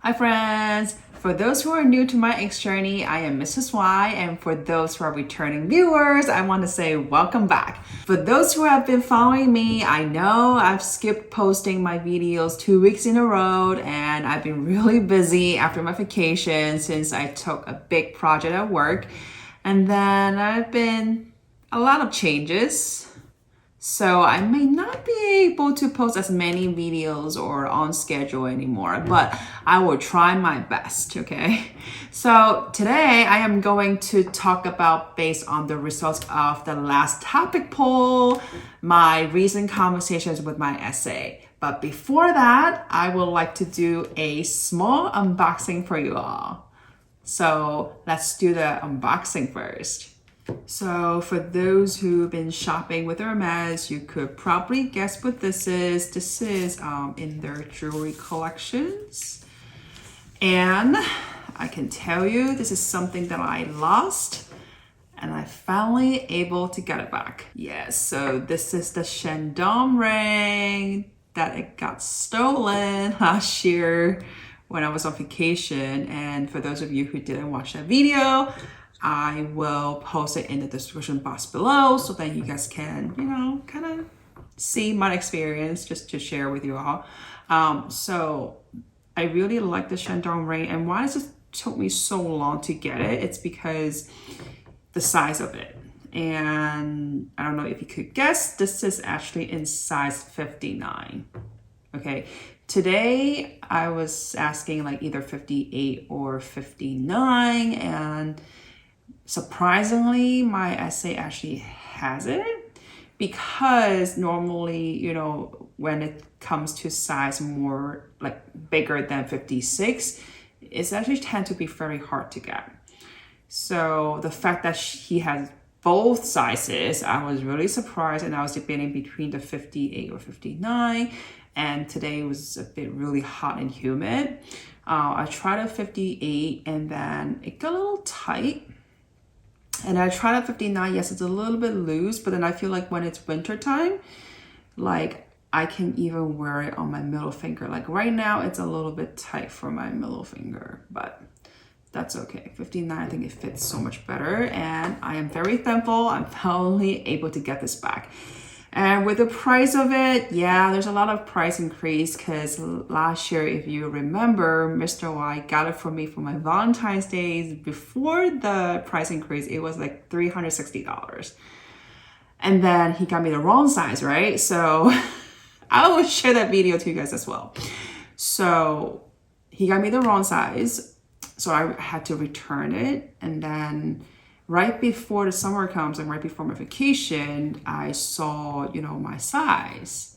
Hi friends! For those who are new to my X journey, I am Mrs.Y, and for those who are returning viewers, I want to say welcome back. For those who have been following me, I know I've skipped posting my videos 2 weeks in a row, and I've been really busy after my vacation since I took a big project at work, and then I've been a lot of changes. So I may not be able to post as many videos or on schedule anymore, but I will try my best, okay? So today I am going to talk about, based on the results of the last topic poll, my recent conversations with my essay. But before that, I would like to do a small unboxing for you all. So let's do the unboxing first. So for those who've been shopping with Hermès, you could probably guess what this is. This is in their jewelry collections. And I can tell you this is something that I lost and I finally able to get it back. Yes, so this is the Chandon ring that it got stolen last year when I was on vacation. And for those of you who didn't watch that video, I will post it in the description box below so that you guys can, kind of see my experience just to share with you all. So I really like the Chandon ring, and why does it took me so long to get it? It's because the size of it. And I don't know if you could guess, this is actually in size 59. Okay, today I was asking like either 58 or 59, and surprisingly, my essay actually has it, because normally, when it comes to size more like bigger than 56, it's actually tend to be very hard to get. So the fact that he has both sizes, I was really surprised, and I was debating between the 58 or 59. And today was a bit really hot and humid. I tried a 58 and then it got a little tight. And I tried a 59, yes, it's a little bit loose, but then I feel like when it's winter time, like I can even wear it on my middle finger. Like right now, it's a little bit tight for my middle finger, but that's okay. 59, I think it fits so much better. And I am very thankful I'm finally able to get this back. And with the price of it, yeah, there's a lot of price increase, because last year, if you remember, Mr. Y got it for me for my Valentines Days. Before the price increase, it was like $360. And then he got me the wrong size, right? So I will share that video to you guys as well. So he got me the wrong size, so I had to return it. And then right before the summer comes and right before my vacation, I saw, my size,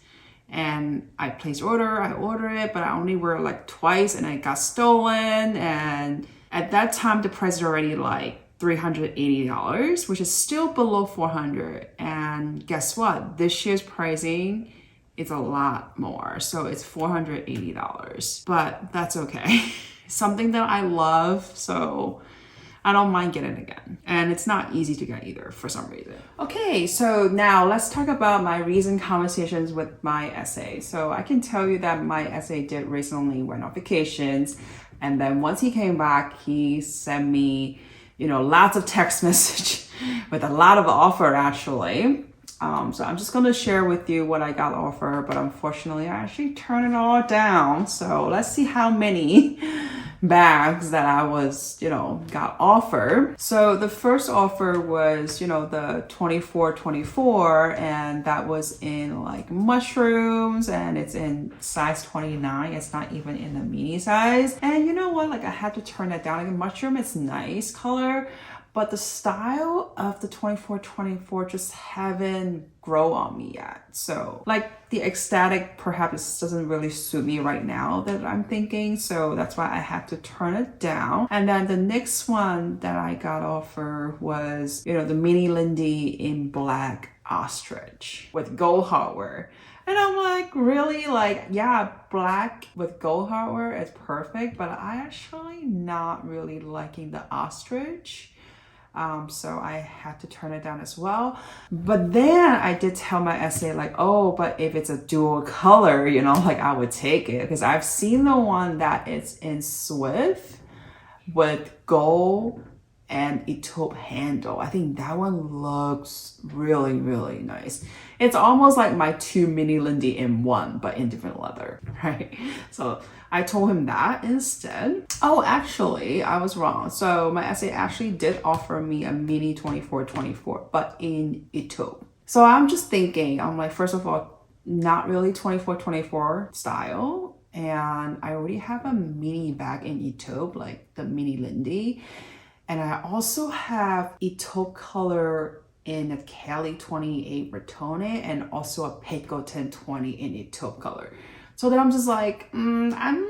and I placed order, I ordered it, but I only wear it like twice and it got stolen. And at that time, the price is already like $380, which is still below $400. And guess what? This year's pricing is a lot more. So it's $480, but that's okay. Something that I love, so I don't mind getting it again. And it's not easy to get either for some reason. Okay, so now let's talk about my recent conversations with my essay. So I can tell you that my essay did recently went on vacations. And then once he came back, he sent me, lots of text message with a lot of offer actually. So I'm just gonna share with you what I got offered, but unfortunately I actually turned it all down. So let's see how many bags that I was, got offered. So the first offer was, the 24, and that was in like mushrooms, and it's in size 29. It's not even in the mini size. And you know what? Like I had to turn that down. Like mushroom is nice color, but the style of the 24 just haven't grown on me yet. So like the ecstatic perhaps doesn't really suit me right now that I'm thinking. So that's why I had to turn it down. And then the next one that I got offered was, the mini Lindy in black ostrich with gold hardware. And I'm like, really? Like, yeah, black with gold hardware is perfect, but I actually not really liking the ostrich. So I had to turn it down as well. But then I did tell my SA like, oh, but if it's a dual color, you know, like I would take it, because I've seen the one that is in Swift with gold and a taupe handle. I think that one looks really, really nice. It's almost like my two mini Lindy in one, but in different leather, right? So I told him that instead. Oh, actually, I was wrong. So my SA actually did offer me a mini 24-24, but in a taupe. So I'm just thinking, I'm like, first of all, not really 24-24 style. And I already have a mini bag in taupe, like the mini Lindy. And I also have a taupe color in a Kelly 28 Bertone and also a Peco 1020 in a taupe color. So then I'm just like, I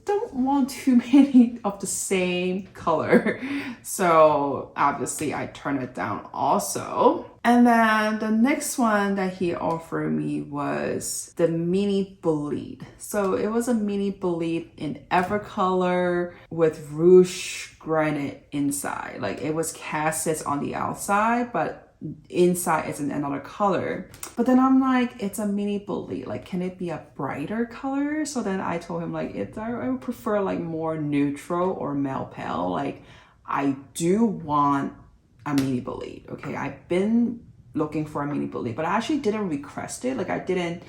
don't want too many of the same color. So obviously I turn it down also. And then the next one that he offered me was the mini bolide. So it was a mini bolide in Evercolor with Rouge granite inside. Like it was casted on the outside, but inside is in another color. But then I'm like, it's a mini bolide, like can it be a brighter color? So then I told him like, I would prefer like more neutral or male pale. Like I do want a mini bolide. Okay, I've been looking for a mini bolide, but I actually didn't request it. Like I didn't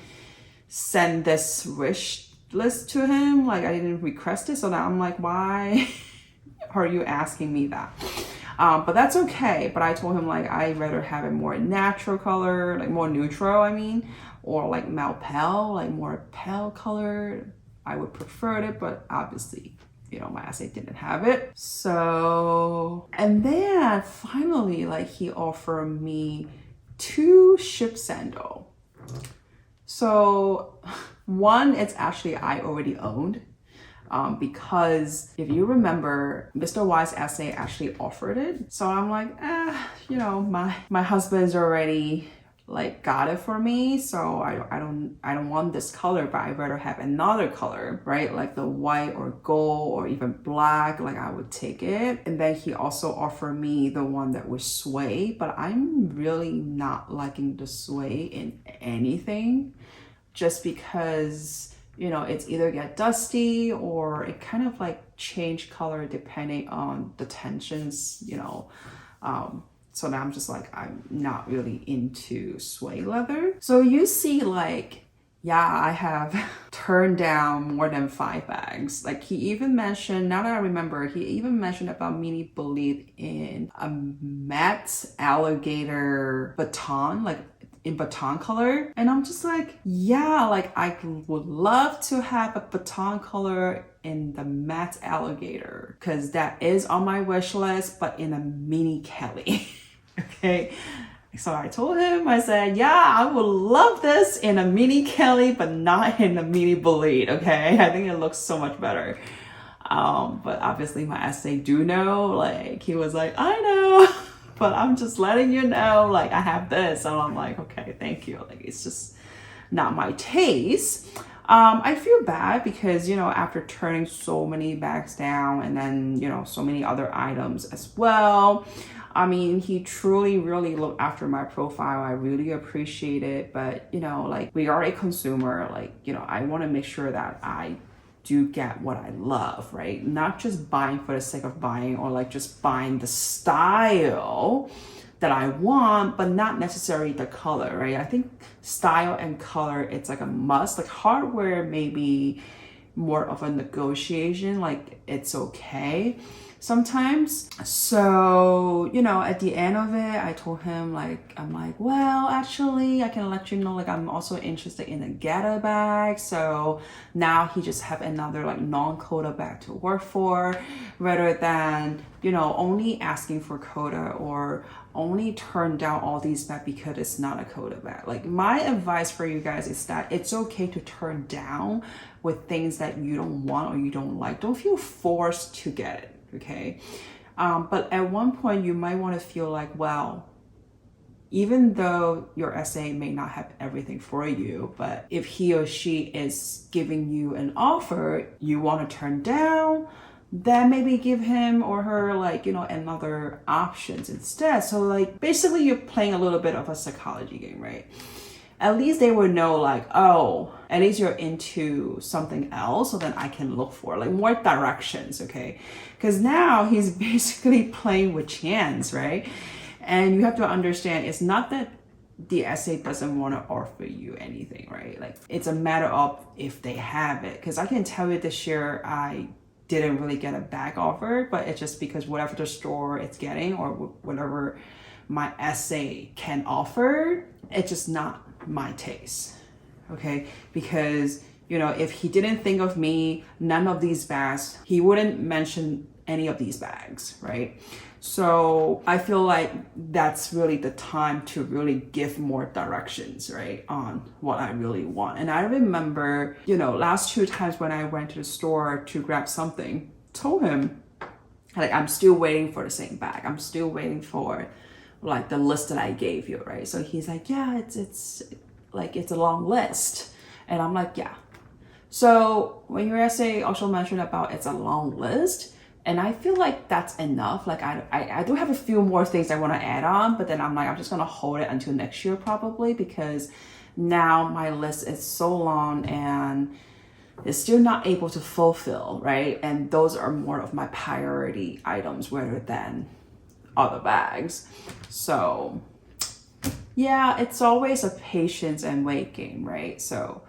send this wish list to him. Like I didn't request it. So now I'm like, why are you asking me that? But that's okay. But I told him like, I'd rather have a more natural color, like more neutral, I mean, or like male pale, like more pale color. I would prefer it, but obviously, you know, my SA didn't have it. So, and then finally, like he offered me 2 ship sandal. So one, it's actually I already owned. Because if you remember, Mr.Y's SA actually offered it. So I'm like, you know, my husband's already like got it for me. So I don't want this color, but I'd rather have another color, right? Like the white or gold or even black, like I would take it. And then he also offered me the one that was sway, but I'm really not liking the sway in anything, just because, you know, it's either get dusty or it kind of like change color depending on the tensions, you know. So now I'm just like, I'm not really into suede leather. So you see like, yeah, I have turned down more than 5 bags. Like he even mentioned, now that I remember, he even mentioned about mini bolide in a matte alligator baton, like in baton color. And I'm just like, yeah, like I would love to have a baton color in the matte alligator, because that is on my wish list, but in a mini Kelly. Okay, so I told him, I said, yeah, I would love this in a mini Kelly, but not in a mini bolide. Okay, I think it looks so much better. But obviously my SA do know, like he was like, I know, but I'm just letting you know, like I have this. And I'm like, okay, thank you. Like it's just not my taste. I feel bad because, you know, after turning so many bags down and then, you know, so many other items as well. I mean, he truly really looked after my profile. I really appreciate it. But, you know, like we are a consumer, like, you know, I want to make sure that I do get what I love, right? Not just buying for the sake of buying, or like just buying the style that I want, but not necessarily the color, right? I think style and color, it's like a must. Like hardware maybe more of a negotiation, like it's okay sometimes. So, you know, at the end of it, I told him like, I'm like, well, actually I can let you know, like I'm also interested in a Geta bag. So now he just have another like non-Coda bag to work for, rather than, you know, only asking for Coda or only turn down all these bags because it's not a Coda bag. Like my advice for you guys is that it's okay to turn down with things that you don't want or you don't like. Don't feel forced to get it. Okay, but at one point you might want to feel like, well, even though your SA may not have everything for you, but if he or she is giving you an offer you want to turn down, then maybe give him or her like, you know, another options instead. So like basically you're playing a little bit of a psychology game, right? At least they would know like, oh, at least you're into something else, so then I can look for like more directions, okay? Because now he's basically playing with chance, right? And you have to understand, it's not that the essay doesn't want to offer you anything, right? Like it's a matter of if they have it. Because I can tell you this year, I didn't really get a bag offer, but it's just because whatever the store it's getting or whatever my essay can offer, it's just not my taste, okay? Because, you know, if he didn't think of me, none of these bags, he wouldn't mention any of these bags, right? So I feel like that's really the time to really give more directions, right, on what I really want. And I remember, you know, last 2 times when I went to the store to grab something, told him, like, I'm still waiting for the same bag. I'm still waiting for like the list that I gave you, right? So he's like, yeah, it's like, it's a long list. And I'm like, yeah. So when your essay also mentioned about it's a long list, and I feel like that's enough. Like I do have a few more things I want to add on, but then I'm like, I'm just going to hold it until next year probably, because now my list is so long and it's still not able to fulfill, right? And those are more of my priority items rather than other bags. So yeah, it's always a patience and wait game, right? So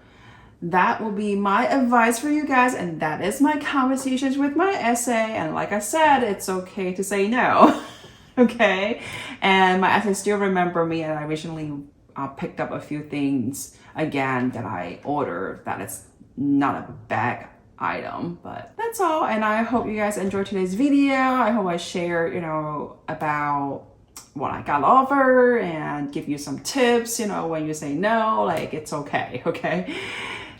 that will be my advice for you guys, and that is my conversations with my essay. And like I said, it's okay to say no. Okay? And my essay still remember me, and I recently picked up a few things again that I ordered that it's not a bag item, but that's all. And I hope you guys enjoyed today's video. I hope I share, you know, about what I got offered and give you some tips, you know, when you say no, like it's okay, okay?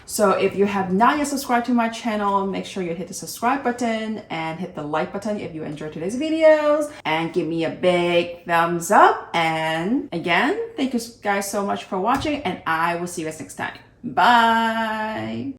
So if you have not yet subscribed to my channel, make sure you hit the subscribe button and hit the like button if you enjoyed today's videos, and give me a big thumbs up. And again, thank you guys so much for watching, and I will see you guys next time. Bye.